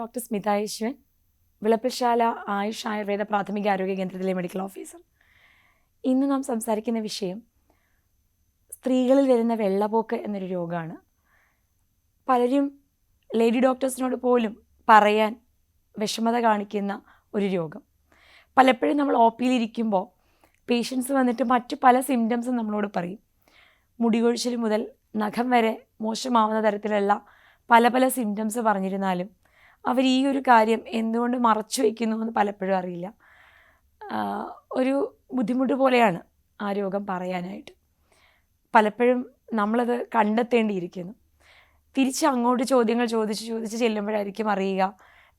Doctor Smitha യേശുവൻ, Vilappilsala Ayush Ayurveda പ്രാഥമിക ആരോഗ്യ കേന്ദ്രത്തിലെ മെഡിക്കൽ ഓഫീസർ. ഇന്ന് നാം സംസാരിക്കുന്ന വിഷയം സ്ത്രീകളിൽ വരുന്ന വെള്ളപ്പോക്ക് എന്നൊരു രോഗമാണ്. പലരും ലേഡി ഡോക്ടേഴ്സിനോട് പോലും പറയാൻ വിഷമത കാണിക്കുന്ന ഒരു രോഗം. പലപ്പോഴും നമ്മൾ ഒ പിയിലിരിക്കുമ്പോൾ പേഷ്യൻസ് വന്നിട്ട് മറ്റു പല സിംറ്റംസും നമ്മളോട് പറയും. മുടികൊഴിച്ചിൽ മുതൽ നഖം വരെ മോശമാവുന്ന തരത്തിലുള്ള പല പല സിംറ്റംസ് പറഞ്ഞിരുന്നാലും അവർ ഈ ഒരു കാര്യം എന്തുകൊണ്ട് മറച്ചു വയ്ക്കുന്നു എന്ന് പലപ്പോഴും അറിയില്ല. ഒരു ബുദ്ധിമുട്ട് പോലെയാണ് ആ രോഗം പറയാനായിട്ട്. പലപ്പോഴും നമ്മളത് കണ്ടെത്തേണ്ടിയിരിക്കുന്നു. തിരിച്ച് അങ്ങോട്ട് ചോദ്യങ്ങൾ ചോദിച്ച് ചെല്ലുമ്പോഴായിരിക്കും അറിയുക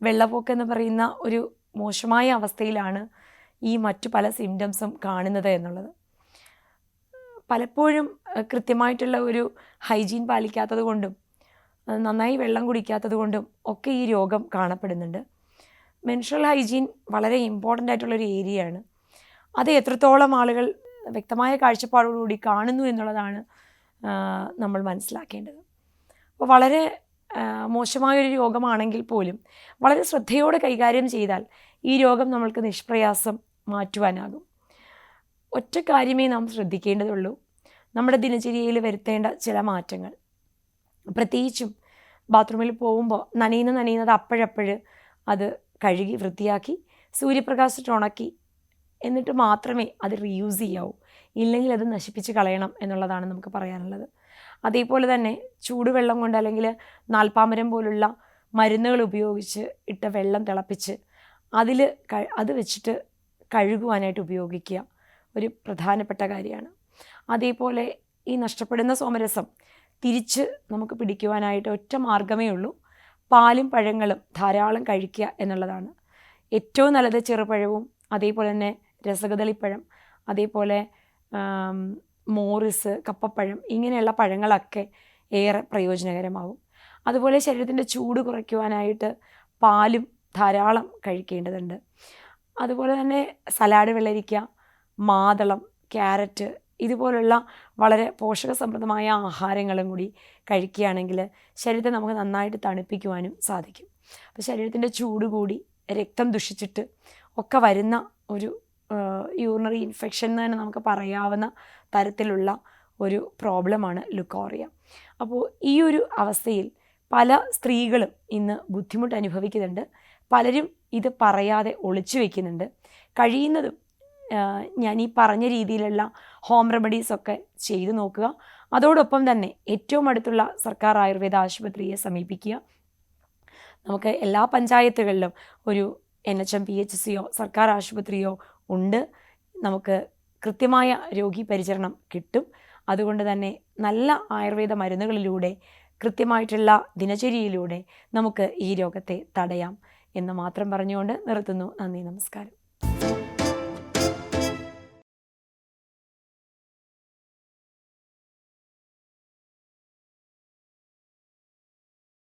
വെള്ളപ്പൊക്കം എന്ന് പറയുന്ന ഒരു മോശമായ അവസ്ഥയിലാണ് ഈ മറ്റു പല സിംറ്റംസും കാണുന്നത് എന്നുള്ളത്. പലപ്പോഴും കൃത്യമായിട്ടുള്ള ഒരു ഹൈജീൻ പാലിക്കാത്തത് കൊണ്ടും നന്നായി വെള്ളം കുടിക്കാത്തത് കൊണ്ടും ഒക്കെ ഈ രോഗം കാണപ്പെടുന്നുണ്ട്. മെൻസ്ട്രൽ ഹൈജീൻ വളരെ ഇമ്പോർട്ടൻ്റ് ആയിട്ടുള്ളൊരു ഏരിയയാണ്. അത് എത്രത്തോളം ആളുകൾ വ്യക്തമായ കാഴ്ചപ്പാടോടുകൂടി കാണുന്നു എന്നുള്ളതാണ് നമ്മൾ മനസ്സിലാക്കേണ്ടത്. അപ്പോൾ വളരെ മോശമായൊരു രോഗമാണെങ്കിൽ പോലും വളരെ ശ്രദ്ധയോടെ കൈകാര്യം ചെയ്താൽ ഈ രോഗം നമ്മൾക്ക് നിഷ്പ്രയാസം മാറ്റുവാനാകും. ഒറ്റ കാര്യമേ നാം ശ്രദ്ധിക്കേണ്ടതുള്ളൂ, നമ്മുടെ ദിനചര്യയിൽ വരുത്തേണ്ട ചില മാറ്റങ്ങൾ. പ്രത്യേകിച്ചും ബാത്റൂമിൽ പോകുമ്പോൾ നനയുന്നത് അപ്പോഴപ്പോഴ് അത് കഴുകി വൃത്തിയാക്കി സൂര്യപ്രകാശത്ത് ഉണക്കി എന്നിട്ട് മാത്രമേ അത് റീയൂസ് ചെയ്യാവൂ. ഇല്ലെങ്കിൽ അത് നശിപ്പിച്ച് കളയണം എന്നുള്ളതാണ് നമുക്ക് പറയാനുള്ളത്. അതേപോലെ തന്നെ ചൂടുവെള്ളം കൊണ്ട് അല്ലെങ്കിൽ നാൽപ്പാമരം പോലുള്ള മരുന്നുകൾ ഉപയോഗിച്ച് ഇട്ട വെള്ളം തിളപ്പിച്ച് അത് വെച്ചിട്ട് കഴുകുവാനായിട്ട് ഉപയോഗിക്കുക ഒരു പ്രധാനപ്പെട്ട കാര്യമാണ്. അതേപോലെ ഈ നഷ്ടപ്പെടുന്ന സോമരസം തിരിച്ച് നമുക്ക് പിടിക്കുവാനായിട്ട് ഒറ്റ മാർഗ്ഗമേ ഉള്ളൂ, പാലും പഴങ്ങളും ധാരാളം കഴിക്കുക എന്നുള്ളതാണ്. ഏറ്റവും നല്ലത് ചെറുപഴവും അതേപോലെ തന്നെ രസകദളിപ്പഴം, അതേപോലെ മോറിസ്, കപ്പപ്പഴം, ഇങ്ങനെയുള്ള പഴങ്ങളൊക്കെ ഏറെ പ്രയോജനകരമാവും. അതുപോലെ ശരീരത്തിൻ്റെ ചൂട് കുറയ്ക്കുവാനായിട്ട് പാലും ധാരാളം കഴിക്കേണ്ടതുണ്ട്. അതുപോലെ തന്നെ സലാഡ്, വെള്ളരിക്ക, മാതളം, ക്യാരറ്റ് ഇതുപോലുള്ള വളരെ പോഷകസമൃദ്ധമായ ആഹാരങ്ങളും കൂടി കഴിക്കുകയാണെങ്കിൽ ശരീരത്തെ നമുക്ക് നന്നായിട്ട് തണുപ്പിക്കുവാനും സാധിക്കും. അപ്പോൾ ശരീരത്തിൻ്റെ ചൂട് കൂടി രക്തം ദുഷിച്ചിട്ട് ഒക്കെ വരുന്ന ഒരു യൂറിനറി ഇൻഫെക്ഷൻ എന്ന് തന്നെ നമുക്ക് പറയാവുന്ന തരത്തിലുള്ള ഒരു പ്രോബ്ലമാണ് ലുക്കോറിയ. അപ്പോൾ ഈ ഒരു അവസ്ഥയിൽ പല സ്ത്രീകളും ഇന്ന് ബുദ്ധിമുട്ട് അനുഭവിക്കുന്നുണ്ട്. പലരും ഇത് പറയാതെ ഒളിച്ചു വയ്ക്കുന്നുണ്ട്. കഴിയുന്നതും ഞാൻ ഈ പറഞ്ഞ രീതിയിലുള്ള ഹോം റെമഡീസൊക്കെ ചെയ്തു നോക്കുക. അതോടൊപ്പം തന്നെ ഏറ്റവും അടുത്തുള്ള സർക്കാർ ആയുർവേദ ആശുപത്രിയെ സമീപിക്കുക. നമുക്ക് എല്ലാ പഞ്ചായത്തുകളിലും ഒരു NHM PHCയോ സർക്കാർ ആശുപത്രിയോ ഉണ്ട്. നമുക്ക് കൃത്യമായ രോഗി പരിചരണം കിട്ടും. അതുകൊണ്ട് തന്നെ നല്ല ആയുർവേദ മരുന്നുകളിലൂടെ കൃത്യമായിട്ടുള്ള ദിനചര്യയിലൂടെ നമുക്ക് ഈ രോഗത്തെ തടയാം എന്ന് മാത്രം പറഞ്ഞുകൊണ്ട് നിർത്തുന്നു. നന്ദി, നമസ്കാരം.